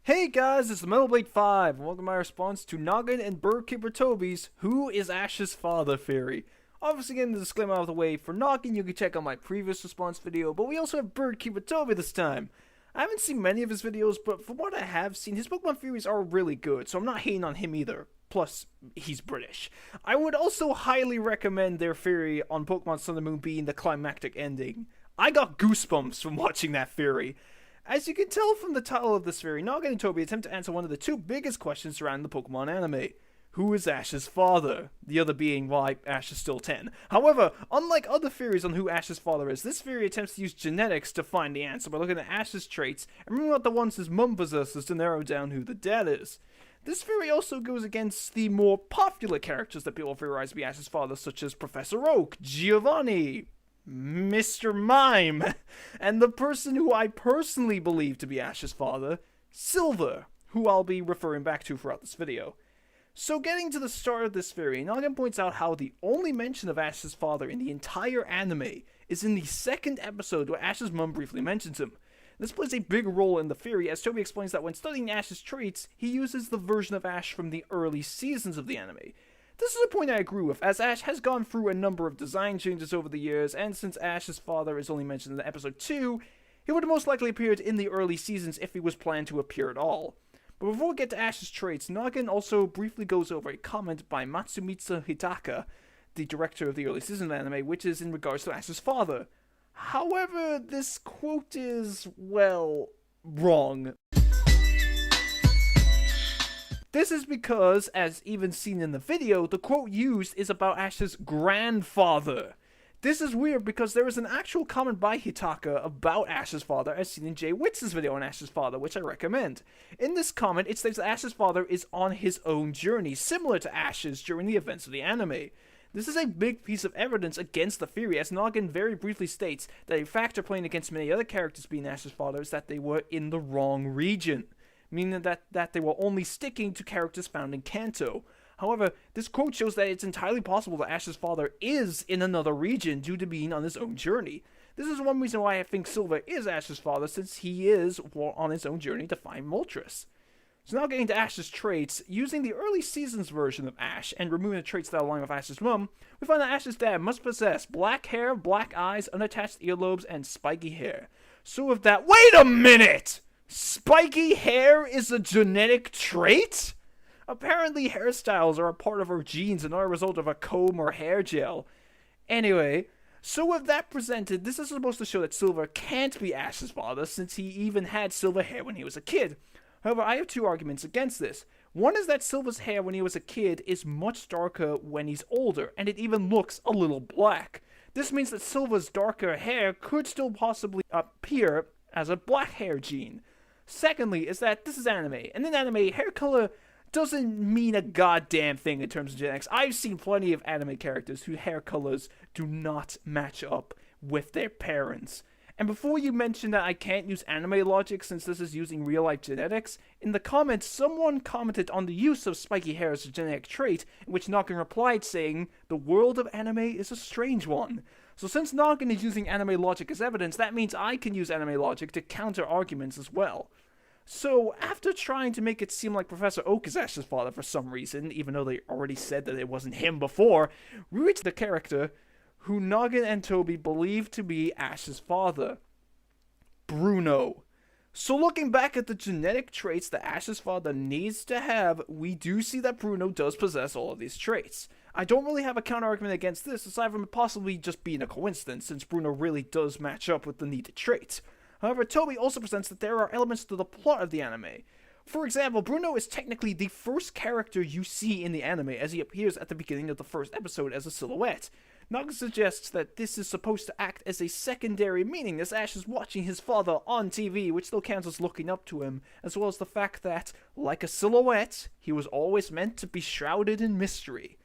Hey guys, it's the Metal Blade 5, and welcome to my response to Gnoggin and Birdkeeper Toby's Who is Ash's Father theory. Obviously, getting the disclaimer out of the way, for Gnoggin you can check out my previous response video, but we also have Birdkeeper Toby this time. I haven't seen many of his videos, but from what I have seen, his Pokemon theories are really good, so I'm not hating on him either. Plus, he's British. I would also highly recommend their theory on Pokemon Sun and Moon being the climactic ending. I got goosebumps from watching that theory. As you can tell from the title of this theory, Gnoggin and Toby attempt to answer one of the two biggest questions surrounding the Pokemon anime. Who is Ash's father? The other being why Ash is still 10. However, unlike other theories on who Ash's father is, this theory attempts to use genetics to find the answer by looking at Ash's traits and remembering what the ones his mum possesses to narrow down who the dad is. This theory also goes against the more popular characters that people theorize to be Ash's father, such as Professor Oak, Giovanni, Mr. Mime, and the person who I personally believe to be Ash's father, Silver, who I'll be referring back to throughout this video. So getting to the start of this theory, Gnoggin points out how the only mention of Ash's father in the entire anime is in the second episode where Ash's mum briefly mentions him. This plays a big role in the theory, as Toby explains that when studying Ash's traits, he uses the version of Ash from the early seasons of the anime. This is a point I agree with, as Ash has gone through a number of design changes over the years, and since Ash's father is only mentioned in episode 2, he would have most likely appeared in the early seasons if he was planned to appear at all. But before we get to Ash's traits, Gnoggin also briefly goes over a comment by Matsumitsu Hitaka, the director of the early season of the anime, which is in regards to Ash's father. However, this quote is, well, wrong. This is because, as even seen in the video, the quote used is about Ash's grandfather. This is weird because there is an actual comment by Hitaka about Ash's father as seen in Jay Witz's video on Ash's father, which I recommend. In this comment, it states that Ash's father is on his own journey, similar to Ash's during the events of the anime. This is a big piece of evidence against the theory, as Gnoggin very briefly states that a factor playing against many other characters being Ash's father is that they were in the wrong region, meaning that they were only sticking to characters found in Kanto. However, this quote shows that it's entirely possible that Ash's father is in another region due to being on his own journey. This is one reason why I think Silver is Ash's father, since he is on his own journey to find Moltres. So now getting to Ash's traits, using the early seasons version of Ash and removing the traits that align with Ash's mum, we find that Ash's dad must possess black hair, black eyes, unattached earlobes, and spiky hair. So with that— wait a minute! Spiky hair is a genetic trait? Apparently hairstyles are a part of our genes and not a result of a comb or hair gel. Anyway, so with that presented, this is supposed to show that Silver can't be Ash's father since he even had silver hair when he was a kid. However, I have two arguments against this. One is that Silver's hair when he was a kid is much darker when he's older, and it even looks a little black. This means that Silver's darker hair could still possibly appear as a black hair gene. Secondly, is that this is anime, and in anime, hair color doesn't mean a goddamn thing in terms of genetics. I've seen plenty of anime characters whose hair colors do not match up with their parents. And before you mention that I can't use anime logic since this is using real-life genetics, in the comments someone commented on the use of spiky hair as a genetic trait, in which Gnoggin replied saying, "The world of anime is a strange one." So since Gnoggin is using anime logic as evidence, that means I can use anime logic to counter arguments as well. So, after trying to make it seem like Professor Oak is Ash's father for some reason, even though they already said that it wasn't him before, we reach the character who Gnoggin and Toby believe to be Ash's father, Bruno. So looking back at the genetic traits that Ash's father needs to have, we do see that Bruno does possess all of these traits. I don't really have a counter-argument against this, aside from it possibly just being a coincidence, since Bruno really does match up with the needed traits. However, Toby also presents that there are elements to the plot of the anime. For example, Bruno is technically the first character you see in the anime, as he appears at the beginning of the first episode as a silhouette. Gnoggin suggests that this is supposed to act as a secondary meaning, as Ash is watching his father on TV, which still counts as looking up to him, as well as the fact that, like a silhouette, he was always meant to be shrouded in mystery.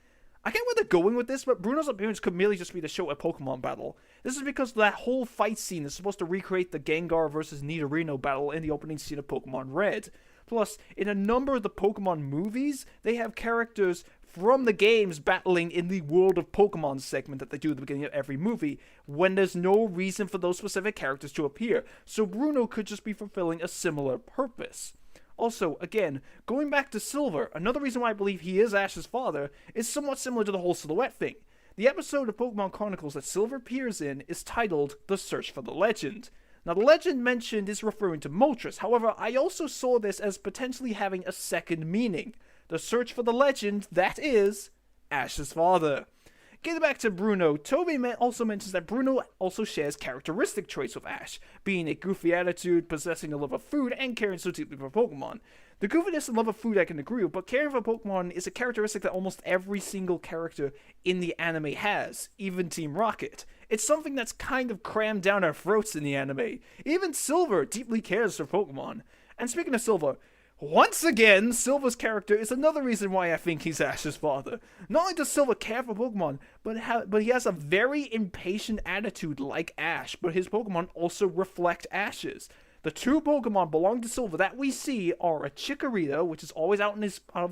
I get where they're going with this, but Bruno's appearance could merely just be to show a Pokemon battle. This is because that whole fight scene is supposed to recreate the Gengar vs. Nidorino battle in the opening scene of Pokemon Red. Plus, in a number of the Pokemon movies, they have characters from the games battling in the World of Pokemon segment that they do at the beginning of every movie, when there's no reason for those specific characters to appear, so Bruno could just be fulfilling a similar purpose. Also, again, going back to Silver, another reason why I believe he is Ash's father is somewhat similar to the whole silhouette thing. The episode of Pokemon Chronicles that Silver appears in is titled The Search for the Legend. Now, the legend mentioned is referring to Moltres. However, I also saw this as potentially having a second meaning. The search for the legend, that is, Ash's father. Getting back to Bruno, Toby also mentions that Bruno also shares characteristic traits with Ash, being a goofy attitude, possessing a love of food, and caring so deeply for Pokemon. The goofiness and love of food I can agree with, but caring for Pokemon is a characteristic that almost every single character in the anime has, even Team Rocket. It's something that's kind of crammed down our throats in the anime. Even Silver deeply cares for Pokemon. And speaking of Silver, once again, Silver's character is another reason why I think he's Ash's father. Not only does Silver care for Pokemon, but he has a very impatient attitude like Ash, but his Pokemon also reflect Ash's. The two Pokemon belonging to Silver that we see are a Chikorita, which is always out of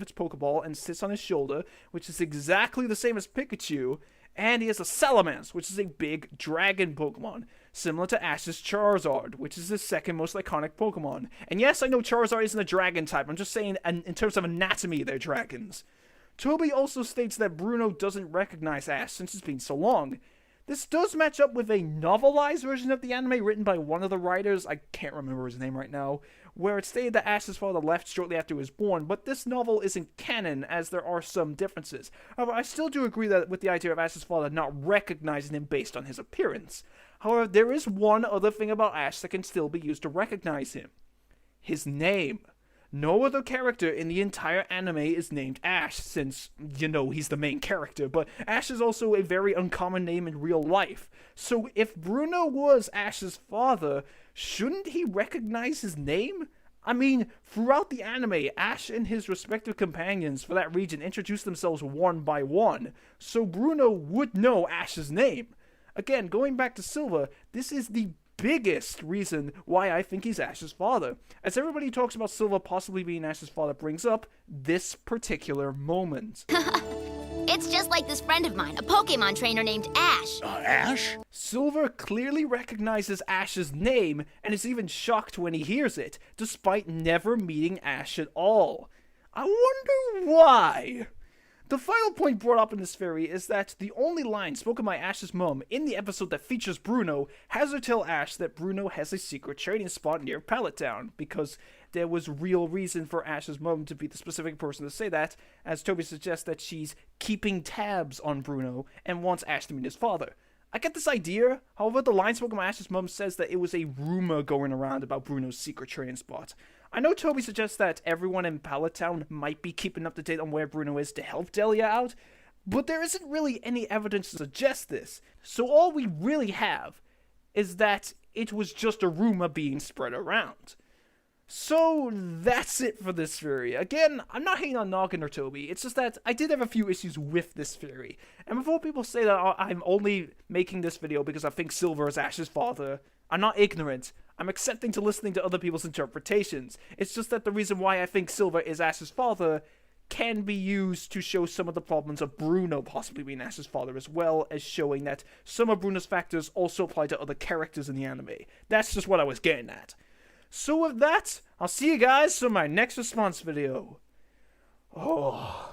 its Pokeball and sits on his shoulder, which is exactly the same as Pikachu, and he has a Salamence, which is a big dragon Pokemon, similar to Ash's Charizard, which is his second most iconic Pokemon. And yes, I know Charizard isn't a dragon type, I'm just saying in terms of anatomy, they're dragons. Toby also states that Bruno doesn't recognize Ash since it's been so long. This does match up with a novelized version of the anime written by one of the writers, I can't remember his name right now, where it stated that Ash's father left shortly after he was born, but this novel isn't canon as there are some differences. However, I still do agree with the idea of Ash's father not recognizing him based on his appearance. However, there is one other thing about Ash that can still be used to recognize him. His name. No other character in the entire anime is named Ash, since, he's the main character, but Ash is also a very uncommon name in real life. So if Bruno was Ash's father, shouldn't he recognize his name? I mean, throughout the anime, Ash and his respective companions for that region introduce themselves one by one, so Bruno would know Ash's name. Again, going back to Silver, this is the biggest reason why I think he's Ash's father. As everybody talks about Silver possibly being Ash's father brings up this particular moment. It's just like this friend of mine, a Pokemon trainer named Ash. Ash? Silver clearly recognizes Ash's name and is even shocked when he hears it, despite never meeting Ash at all. I wonder why. The final point brought up in this theory is that the only line spoken by Ash's mom in the episode that features Bruno has her tell Ash that Bruno has a secret training spot near Pallet Town, because there was real reason for Ash's mom to be the specific person to say that, as Toby suggests that she's keeping tabs on Bruno and wants Ash to meet his father. I get this idea, however the line spoken by Ash's mom says that it was a rumor going around about Bruno's secret training spot. I know Toby suggests that everyone in Pallet Town might be keeping up to date on where Bruno is to help Delia out, but there isn't really any evidence to suggest this, so all we really have is that it was just a rumor being spread around. So that's it for this theory. Again, I'm not hating on Gnoggin or Toby, it's just that I did have a few issues with this theory. And before people say that I'm only making this video because I think Silver is Ash's father, I'm not ignorant. I'm accepting to listening to other people's interpretations. It's just that the reason why I think Silver is Ash's father can be used to show some of the problems of Bruno possibly being Ash's father, as well as showing that some of Bruno's factors also apply to other characters in the anime. That's just what I was getting at. So with that, I'll see you guys in my next response video. Oh,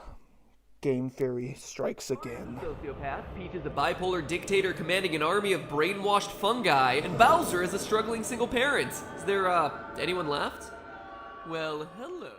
game theory strikes again. Sociopath, Peach is a bipolar dictator commanding an army of brainwashed fungi, and Bowser is a struggling single parent. Is there, anyone left? Well, hello.